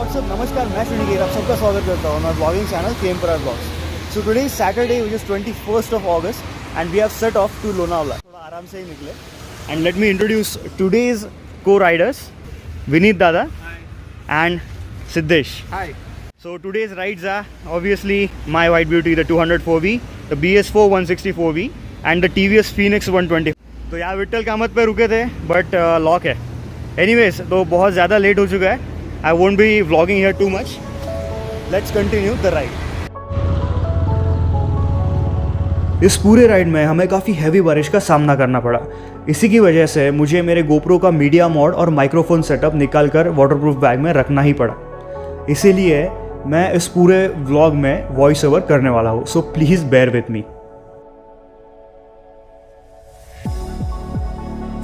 WhatsApp नमस्कार, मैं श्रीनिकेत आप सबका स्वागत करता हूँ मैं ब्लॉगिंग चैनल केम Parag blogs. So today is Saturday which is 21st of August and we have set off to Lonavala. थोड़ा आराम से ही निकले and let me introduce today's co-riders Vineet Dada and Siddhesh. Hi. So today's rides are obviously my white beauty, the 204V, the BS4 164V and the TVS Phoenix 120। तो यहाँ विट्ठल कामत पे रुके थे बट लॉक है। एनीवेज तो बहुत ज़्यादा लेट हो चुका है। I won't be vlogging here too much. Let's continue the ride. इस पूरे राइड में हमें काफ़ी हैवी बारिश का सामना करना पड़ा। इसी की वजह से मुझे मेरे गोप्रो का मीडिया मोड और माइक्रोफोन सेटअप निकाल कर वाटरप्रूफ बैग में रखना ही पड़ा। इसीलिए मैं इस पूरे व्लॉग में वॉइस ओवर करने वाला हूँ, so please bear with me.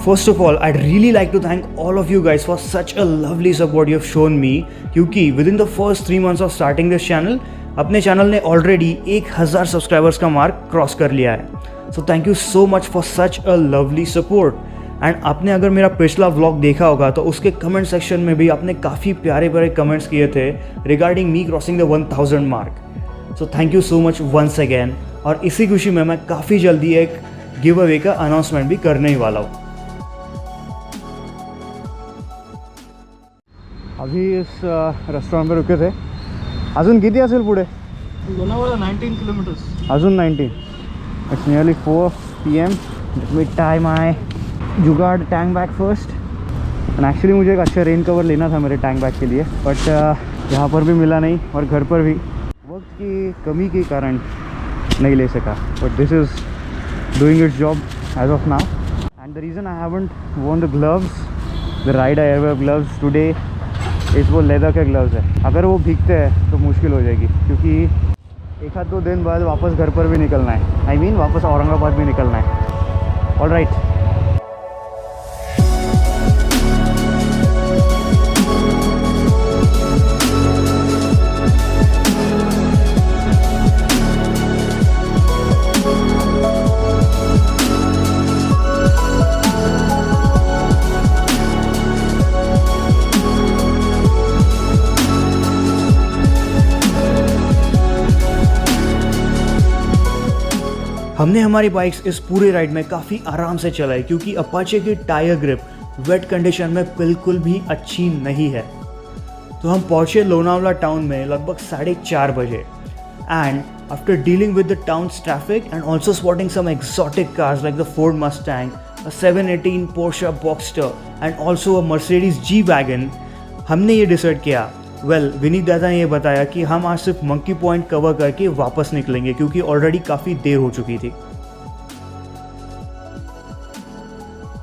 First of all, I'd really like to thank all of you guys for such a lovely support you have shown me, क्योंकि within the first 3 months of starting this channel, अपने channel ने already 1000 subscribers का mark cross कर लिया है। सो thank you so much for such a lovely support. And आपने अगर मेरा पिछला व्लॉग देखा होगा तो उसके कमेंट सेक्शन में भी आपने काफ़ी प्यारे प्यारे कमेंट्स किए थे regarding me crossing the 1000 mark. So thank you so much once again. और इसी खुशी में मैं काफ़ी जल्दी एक गिव अवे का अनाउंसमेंट भी करने ही वाला हूँ। अभी इस रेस्टॉरंट पे रुके थे। अजून किती असेल पुढे? लोणावळा 19 kilometers. अजून 19. It's nearly 4 PM. Let me tie my jugaad tank bag first. And actually मुझे एक अच्छा रेन कवर लेना था मेरे टैंक बैग के लिए, बट यहाँ पर भी मिला नहीं और घर पर भी वक्त की कमी के कारण नहीं ले सका। But this is doing its job as of now. And the reason I haven't worn the gloves, the rider airwear gloves today, is वो लेदर के ग्लव्स है। अगर वो भीगते हैं तो मुश्किल हो जाएगी, क्योंकि 1-2 दिन बाद वापस घर पर भी निकलना है। आई मीन वापस औरंगाबाद भी निकलना है। All right. हमने हमारी बाइक्स इस पूरे राइड में काफ़ी आराम से चलाई, क्योंकि अपाचे की टायर ग्रिप वेट कंडीशन में बिल्कुल भी अच्छी नहीं है। तो हम पहुँचे लोनावला टाउन में लगभग 4:30 बजे। And after dealing with the town's traffic and also spotting some exotic cars like the Ford Mustang, a 718 Porsche Boxster and also a Mercedes G wagon, हमने ये डिसाइड किया। विनीत दादा ने ये बताया कि हम आज सिर्फ मंकी पॉइंट कवर करके वापस निकलेंगे, क्योंकि ऑलरेडी काफ़ी देर हो चुकी थी।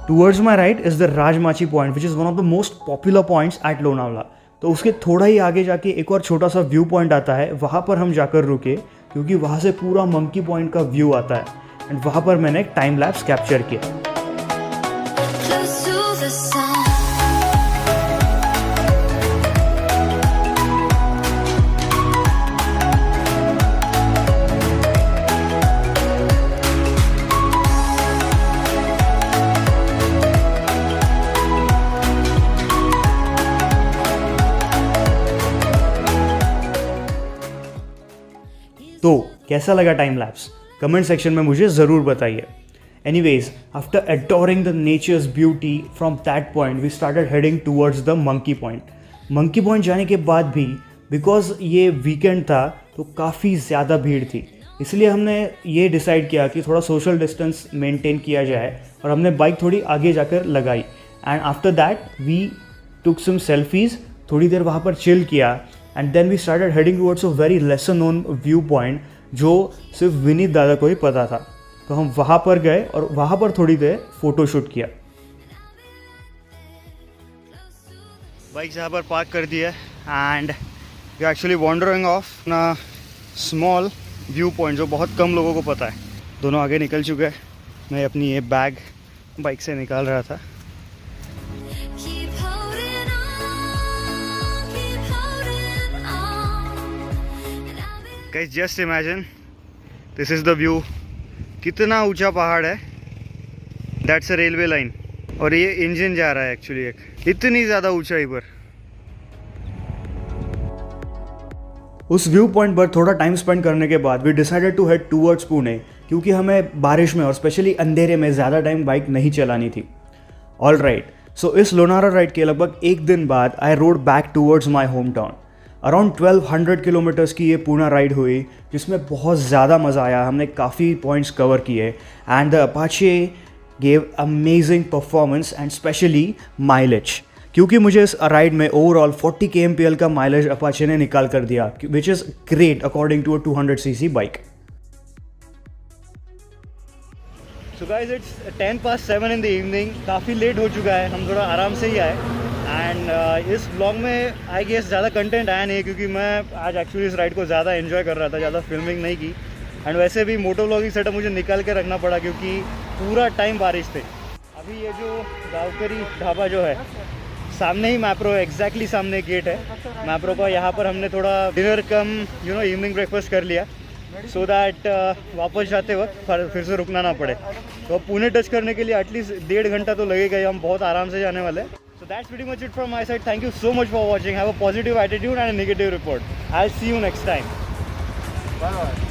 Towards my right is the Rajmachi point which is one of the most popular points at Lonavala. तो उसके थोड़ा ही आगे जाके एक और छोटा सा व्यू पॉइंट आता है, वहाँ पर हम जाकर रुके, क्योंकि वहाँ से पूरा मंकी पॉइंट का व्यू आता है। एंड वहाँ पर मैंने एक टाइम लैप्स कैप्चर किया। तो कैसा लगा टाइम लैप्स? कमेंट सेक्शन में मुझे ज़रूर बताइए। Anyways, after adoring the nature's beauty from that point we started heading towards the Monkey Point. Monkey Point जाने के बाद भी, बिकॉज ये वीकेंड था तो काफ़ी ज़्यादा भीड़ थी, इसलिए हमने ये डिसाइड किया कि थोड़ा सोशल डिस्टेंस मेंटेन किया जाए और हमने बाइक थोड़ी आगे जाकर लगाई। And after that we took some selfies, थोड़ी देर वहाँ पर चिल किया। And then we started heading towards a very lesser known viewpoint जो सिर्फ विनीत दादा को ही पता था। तो हम वहाँ पर गए और वहाँ पर थोड़ी देर फोटो शूट किया। बाइक यहाँ पर पार्क कर दी है and we are actually wandering off ना स्मॉल व्यू पॉइंट जो बहुत कम लोगों को पता है। दोनों आगे निकल चुके हैं। मैं अपनी ये बैग बाइक से निकाल रहा था। Guys, just imagine, this is the view. कितना ऊंचा पहाड़ है, दैट्स अ रेलवे लाइन, और ये इंजन जा रहा है एक्चुअली एक इतनी ज़्यादा ऊंचाई पर। उस व्यू पॉइंट पर थोड़ा टाइम स्पेंड करने के बाद we decided to head towards Pune, क्योंकि हमें बारिश में और स्पेशली अंधेरे में ज़्यादा टाइम बाइक नहीं चलानी थी। ऑल राइट, सो इस लोनारा राइड के लगभग एक दिन बाद I rode back towards my home town. Around 1200 kilometres की ये पूर्ण राइड हुई, जिसमें बहुत ज़्यादा मज़ा आया। हमने काफ़ी पॉइंट्स कवर किए and the Apache gave amazing performance and specially mileage, क्योंकि मुझे इस राइड में ओवरऑल 40 kmpl का माइलेज अपाचे ने निकाल कर दिया, which is great according to a 200cc bike. So guys, it's 7:10 in the evening. काफ़ी लेट हो चुका है, हम थोड़ा आराम से ही आए एंड इस ब्लॉग में आई गेस ज़्यादा कंटेंट आया नहीं, क्योंकि मैं आज एक्चुअली इस राइड को ज़्यादा एंजॉय कर रहा था, ज़्यादा फिल्मिंग नहीं की। एंड वैसे भी मोटो व्लॉगिंग सेटअप मुझे निकाल के रखना पड़ा, क्योंकि पूरा टाइम बारिश थे। अभी ये जो गाँवकरी ढाबा जो है सामने ही मैप्रो है, एग्जैक्टली सामने गेट है मैप्रो का। यहाँ पर हमने थोड़ा डिनर कम इवनिंग ब्रेकफास्ट कर लिया, सो दैट वापस जाते वक्त फिर से रुकना ना पड़े। तो अब पुणे टच करने के लिए एटलीस्ट 1.5 घंटा तो लगेगा ही, हम बहुत आराम से जाने वाले हैं। So that's pretty much it from my side. Thank you so much for watching. Have a positive attitude and a negative report. I will see you next time. Bye bye.